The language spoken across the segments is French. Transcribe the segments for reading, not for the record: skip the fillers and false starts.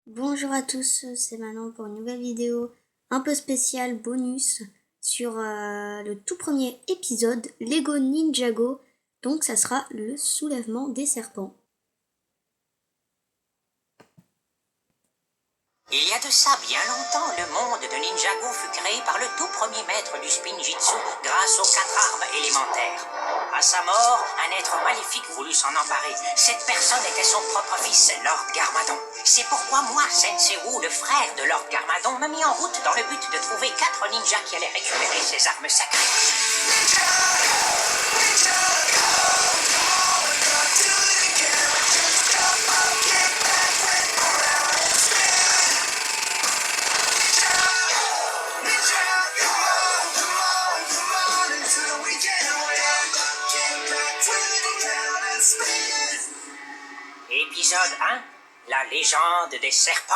Bonjour à tous, c'est Manon pour une nouvelle vidéo un peu spéciale bonus sur le tout premier épisode Lego Ninjago. Donc ça sera le soulèvement des serpents. Il y a de ça bien longtemps, le monde de Ninjago fut créé par le tout premier maître du Spinjitzu grâce aux 4 armes élémentaires. À sa mort, un être maléfique voulut s'en emparer. Cette personne était son propre fils, Lord Garmadon. C'est pourquoi moi, Sensei Wu, le frère de Lord Garmadon, me mis en route dans le but de trouver 4 ninjas qui allaient récupérer ces armes sacrées. Épisode 1, la légende des serpents.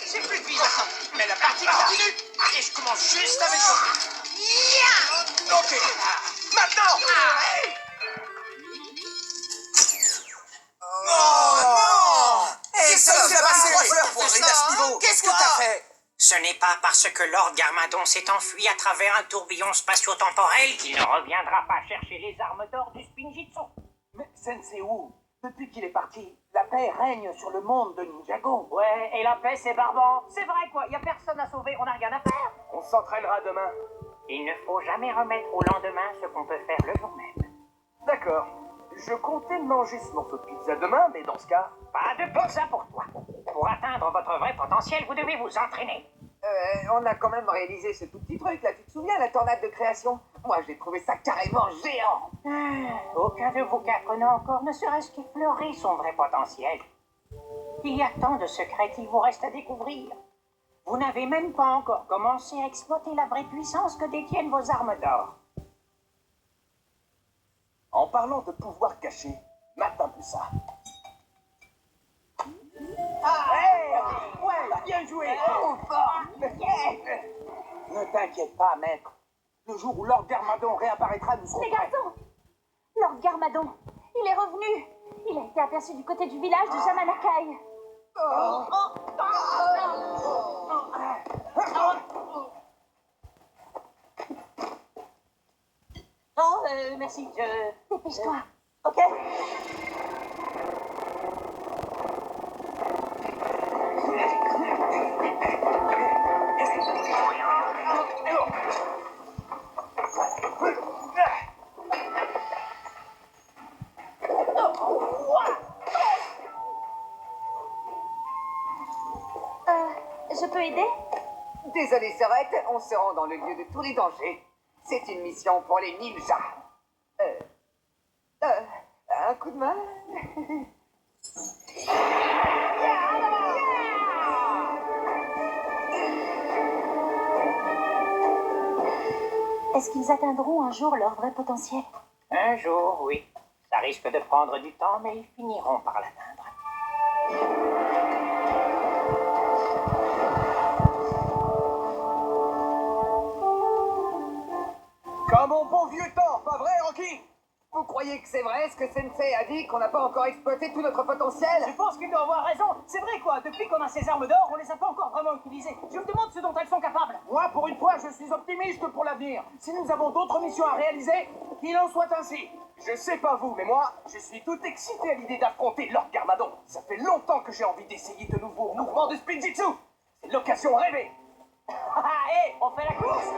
J'ai plus de vie maintenant, mais la partie continue et je commence juste à m'échauffer. Ok, maintenant. Oh non! Hey, ça nous a passé la fleur pour arriver à ce niveau. Qu'est-ce que t'as fait? Ce n'est pas parce que Lord Garmadon s'est enfui à travers un tourbillon spatio-temporel qu'il ne reviendra pas chercher les armes d'or du Spinjitzu. Mais Sensei Wu, depuis qu'il est parti, la paix règne sur le monde de Ninjago. Ouais, et la paix, c'est barbant. C'est vrai, quoi. Y a personne à sauver, on n'a rien à faire. On s'entraînera demain. Il ne faut jamais remettre au lendemain ce qu'on peut faire le jour même. D'accord. Je comptais manger ce morceau de pizza demain, mais dans ce cas... Pas de pizza pour toi. Pour atteindre votre vrai potentiel, vous devez vous entraîner. On a quand même réalisé ce tout petit truc là, tu te souviens, la tornade de création? Moi j'ai trouvé ça carrément géant. Aucun de vous 4 n'a encore ne serait-ce qu'effleuré son vrai potentiel. Il y a tant de secrets qu'il vous reste à découvrir. Vous n'avez même pas encore commencé à exploiter la vraie puissance que détiennent vos armes d'or. En parlant de pouvoir caché, mate un peu ça. Ouais, bien joué. Oh, fort. Ne t'inquiète pas, maître. Le jour où Lord Garmadon réapparaîtra, nous serons Les prêts. garçons, Lord Garmadon, il est revenu. Il a été aperçu du côté du village de Jamanakai. Non, merci, Dépêche-toi. Ok. Je peux aider? Désolé Sorette, on se rend dans le lieu de tous les dangers. C'est une mission pour les ninjas. Un coup de main? Est-ce qu'ils atteindront un jour leur vrai potentiel? Un jour, oui. Ça risque de prendre du temps, mais ils finiront par l'atteindre. Comme au bon vieux temps, pas vrai, Rocky? Vous croyez que c'est vrai ce que Sensei a dit, qu'on n'a pas encore exploité tout notre potentiel? Je pense qu'il doit avoir raison. C'est vrai, quoi. Depuis qu'on a ces armes d'or, on les a pas encore vraiment utilisées. Je me demande ce dont elles sont capables. Moi, pour une fois, je suis optimiste pour l'avenir. Si nous avons d'autres missions à réaliser, qu'il en soit ainsi. Je sais pas vous, mais moi, je suis tout excité à l'idée d'affronter Lord Garmadon. Ça fait longtemps que j'ai envie d'essayer de nouveaux mouvements de Spinjitzu. C'est l'occasion rêvée. Hé, on fait la course.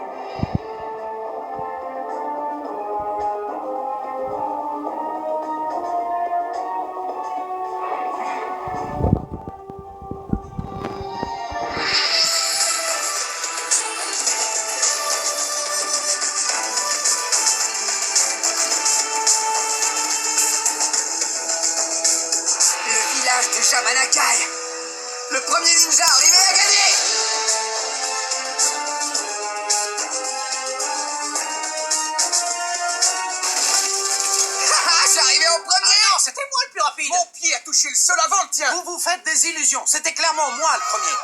village de Jamanakai. Le premier ninja arrivé à gagner. J'ai arrivé en premier. Ah non, c'était moi le plus rapide. Mon pied a touché le sol avant le tien. Vous vous faites des illusions. C'était clairement moi le premier.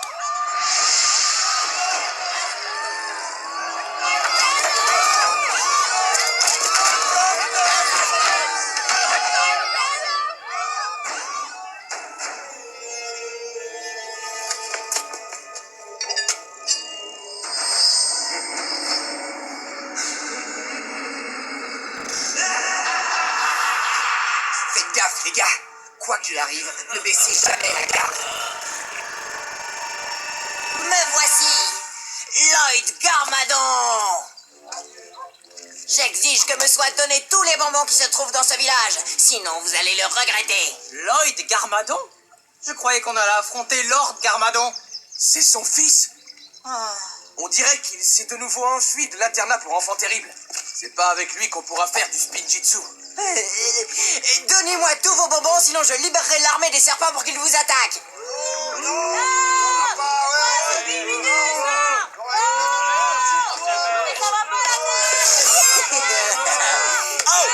Faites gaffe, les gars. Quoi qu'il arrive, ne baissez jamais la garde. Me voici, Lloyd Garmadon. J'exige que me soient donnés tous les bonbons qui se trouvent dans ce village. Sinon, vous allez le regretter. Lloyd Garmadon? Je croyais qu'on allait affronter Lord Garmadon. C'est son fils. On dirait qu'il s'est de nouveau enfui de l'internat pour enfants terribles. C'est pas avec lui qu'on pourra faire du spinjitzu. Donnez-moi tous vos bonbons, sinon je libérerai l'armée des serpents pour qu'ils vous attaquent. Oh,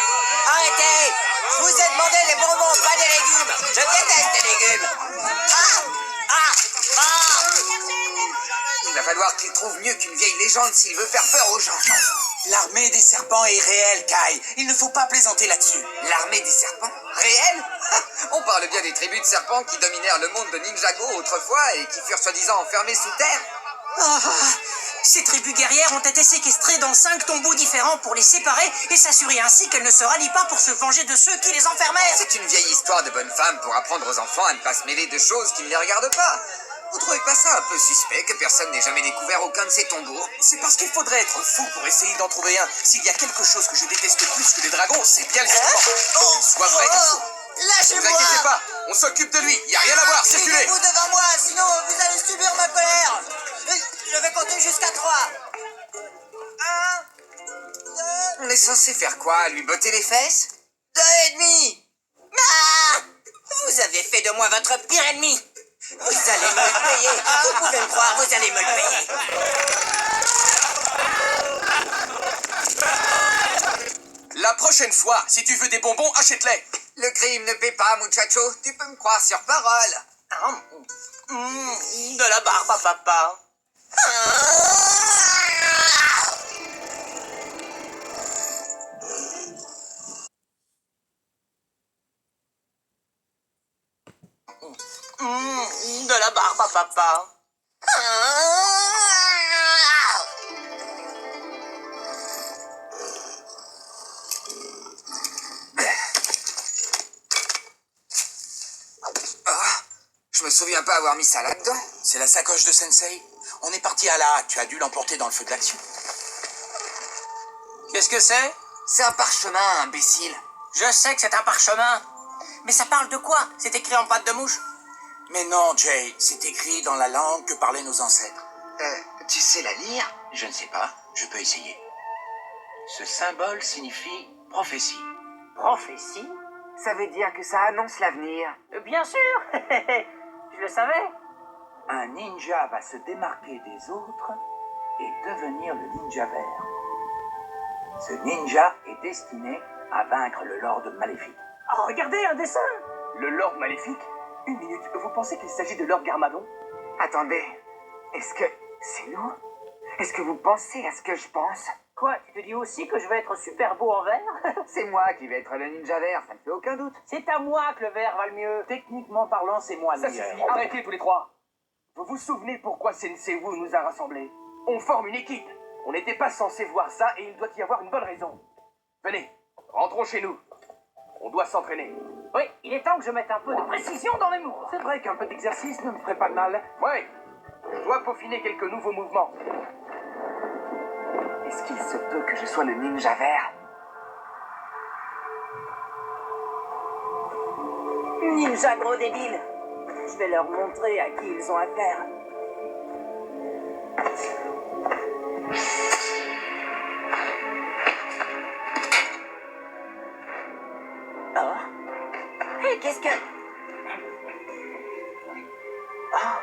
arrêtez! Je vous ai demandé les bonbons, pas des légumes. Je déteste les légumes. Il va falloir qu'il trouve mieux qu'une vieille légende s'il veut faire peur aux gens. L'armée des serpents est réelle, Kai. Il ne faut pas plaisanter là-dessus. L'armée des serpents? Réelle? On parle bien des tribus de serpents qui dominèrent le monde de Ninjago autrefois et qui furent soi-disant enfermés sous terre. Ces tribus guerrières ont été séquestrées dans 5 tombeaux différents pour les séparer et s'assurer ainsi qu'elles ne se rallient pas pour se venger de ceux qui les enfermèrent. C'est une vieille histoire de bonne femme pour apprendre aux enfants à ne pas se mêler de choses qui ne les regardent pas. Vous trouvez pas ça un peu suspect que personne n'ait jamais découvert aucun de ces tombeaux? C'est parce qu'il faudrait être fou pour essayer d'en trouver un. S'il y a quelque chose que je déteste plus que les dragons, c'est bien les serpents. Qu'ils soient vrais ou faux. Ne vous inquiétez pas, on s'occupe de lui. Il y a rien à voir, circulez. Vous devant moi, sinon vous allez subir ma colère. Je vais compter jusqu'à 3. 1, 2... On est censé faire quoi? Lui botter les fesses? 2 et demi. Ah! Vous avez fait de moi votre pire ennemi. Vous allez me le payer. Vous pouvez me croire, vous allez me le payer. La prochaine fois, si tu veux des bonbons, achète-les. Le crime ne paie pas, muchacho. Tu peux me croire sur parole. De la barbe à papa. De la barbe à papa. Je me souviens pas avoir mis ça là-dedans. C'est la sacoche de Sensei. On est parti à la hâte. Tu as dû l'emporter dans le feu de l'action. Qu'est-ce que c'est? C'est un parchemin, imbécile. Je sais que c'est un parchemin. Mais ça parle de quoi? C'est écrit en pâte de mouche? Mais non, Jay. C'est écrit dans la langue que parlaient nos ancêtres. Tu sais la lire? Je ne sais pas. Je peux essayer. Ce symbole signifie prophétie. Prophétie? Ça veut dire que ça annonce l'avenir. Bien sûr. Je le savais. Un ninja va se démarquer des autres et devenir le ninja vert. Ce ninja est destiné à vaincre le Lord Maléfique. Oh, regardez, un dessin. Le Lord Maléfique? Une minute, vous pensez qu'il s'agit de Lord Garmadon? Attendez, est-ce que c'est nous? Est-ce que vous pensez à ce que je pense? Quoi, tu te dis aussi que je vais être super beau en vert? C'est moi qui vais être le ninja vert, ça ne fait aucun doute. C'est à moi que le vert va le mieux. Techniquement parlant, c'est moi le Ça meilleur. suffit, arrêtez tous les trois. Vous vous souvenez pourquoi Sensei Wu nous a rassemblés? On forme une équipe. On n'était pas censé voir ça et il doit y avoir une bonne raison. Venez, rentrons chez nous. On doit s'entraîner. Oui, il est temps que je mette un peu de précision dans les mots. C'est vrai qu'un peu d'exercice ne me ferait pas de mal. Ouais, je dois peaufiner quelques nouveaux mouvements. Est-ce qu'il se peut que je sois le ninja vert? Ninja gros débile. Je vais leur montrer à qui ils ont affaire. Oh. Hé, qu'est-ce que... Ah.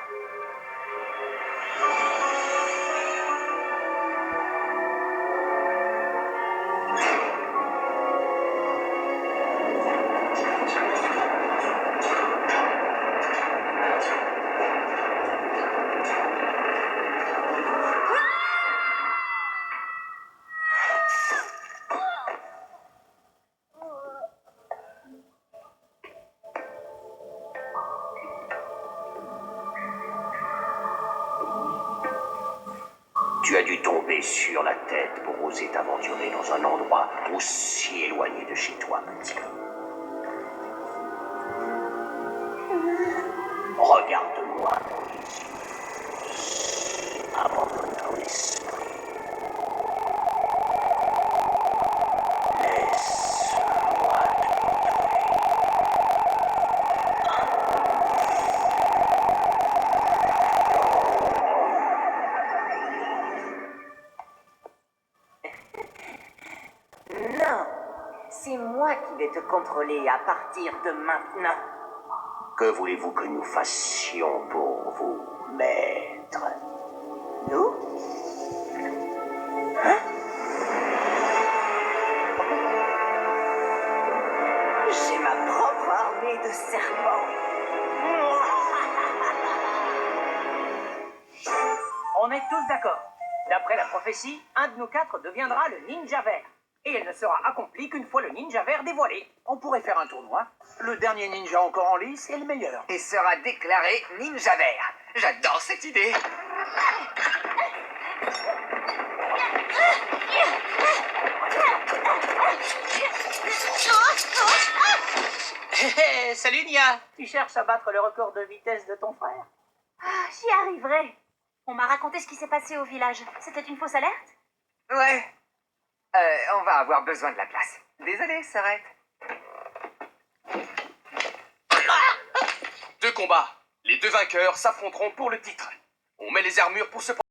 Tu as dû tomber sur la tête pour oser t'aventurer dans un endroit aussi éloigné de chez toi, petit. Regarde-moi dans les yeux. Abandonne ton esprit. Laisse-moi te Non, c'est moi qui vais te contrôler à partir de maintenant. Que voulez-vous que nous fassions pour vous, maître? Nous? Hein? J'ai ma propre armée de serpents. On est tous d'accord. D'après la prophétie, un de nous quatre deviendra le ninja vert. Et elle ne sera accomplie qu'une fois le ninja vert dévoilé. On pourrait faire un tournoi. Le dernier ninja encore en lice est le meilleur. Et sera déclaré ninja vert. J'adore cette idée. Salut Nia. Tu cherches à battre le record de vitesse de ton frère? Ah, j'y arriverai. On m'a raconté ce qui s'est passé au village. C'était une fausse alerte? Ouais. On va avoir besoin de la place. Désolé, s'arrête. Deux combats. Les deux vainqueurs s'affronteront pour le titre. On met les armures pour se